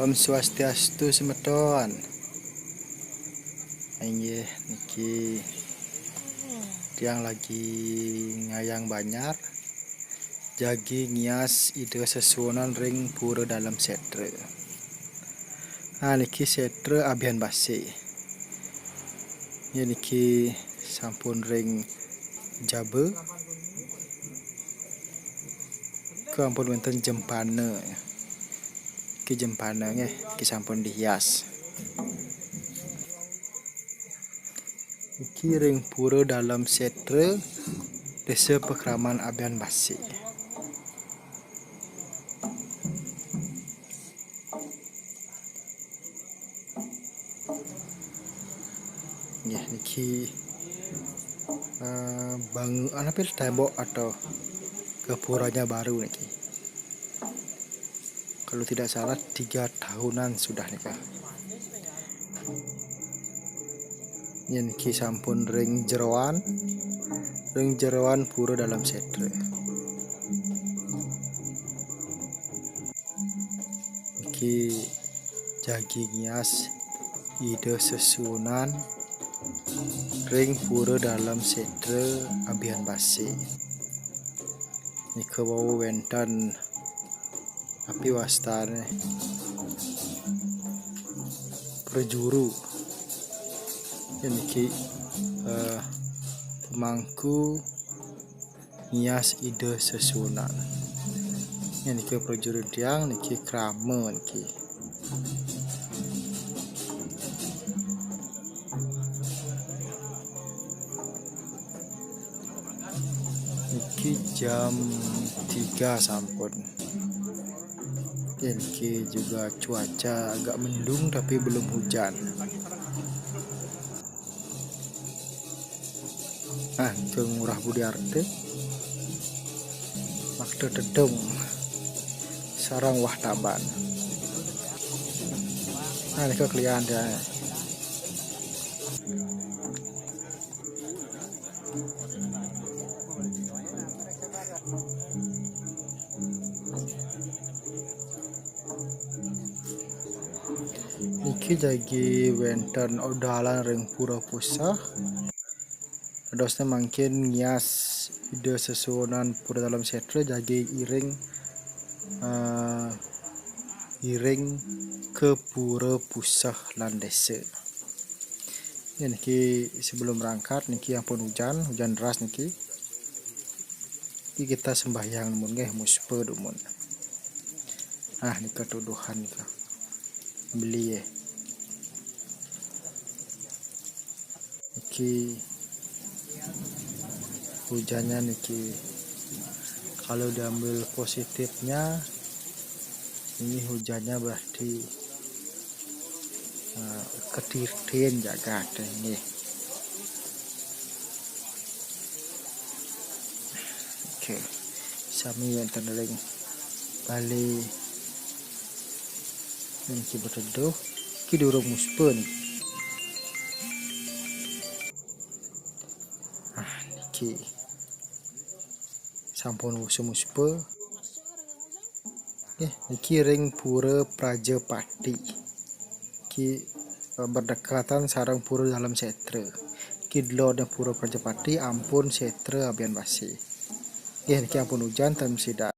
Om Swastiastu semeton. Inggih niki tiang lagi ngayang banyar jagi ngias ide sesuonan ring pura dalam setre. Niki setre abian basi. Ya niki sampun ring jabe ke ampun wonten jempana. Ki jempana nggih ki sampun dihias. Iki ring pura dalam setre desa Pekraman Abian Basi. Ya niki bang anapil tembok atau kepuranya baru niki. Kalau tidak salah 3 tahunan sudah nikah. Ya niki sampun ring jeroan pura dalam setre. Niki jagi ngias ide sesunan ring pura dalam setre Abian Basi. Nika wau wenten api wastane perjuru. Ya niki pemangku ngias ide sesunan. Ya niki perjuru tiang niki krame niki. Niki jam 3 sampun. Niki juga cuaca agak mendung tapi belum hujan. Ke Ngurah Budiarte Makde Dedong sarang wah taban. Ini kekelian dia. Niki jagi wenten odalan ring pura pusah. Dosnya makin ngias ide sesuonan pura dalam setre jagi iring ke pura pusah landese. Ya niki sebelum berangkat niki ampun hujan deras niki. Niki kita sembahyang mun nggih muspe dumun. Nika tuduhan nika. Beli ya. Niki hujannya niki kalau diambil positifnya ini hujannya berarti ketirten jaga ini. Oke, sami wonten ring Bali niki beteduh ki durung muspe nih. Niki sampun muspe. Niki ring pura Prajapati. Ki berdekatan sarang pura dalam setre. Ki dlo dan pura Prajapati ampun setre Abian Basi. Niki ampun hujan tam sida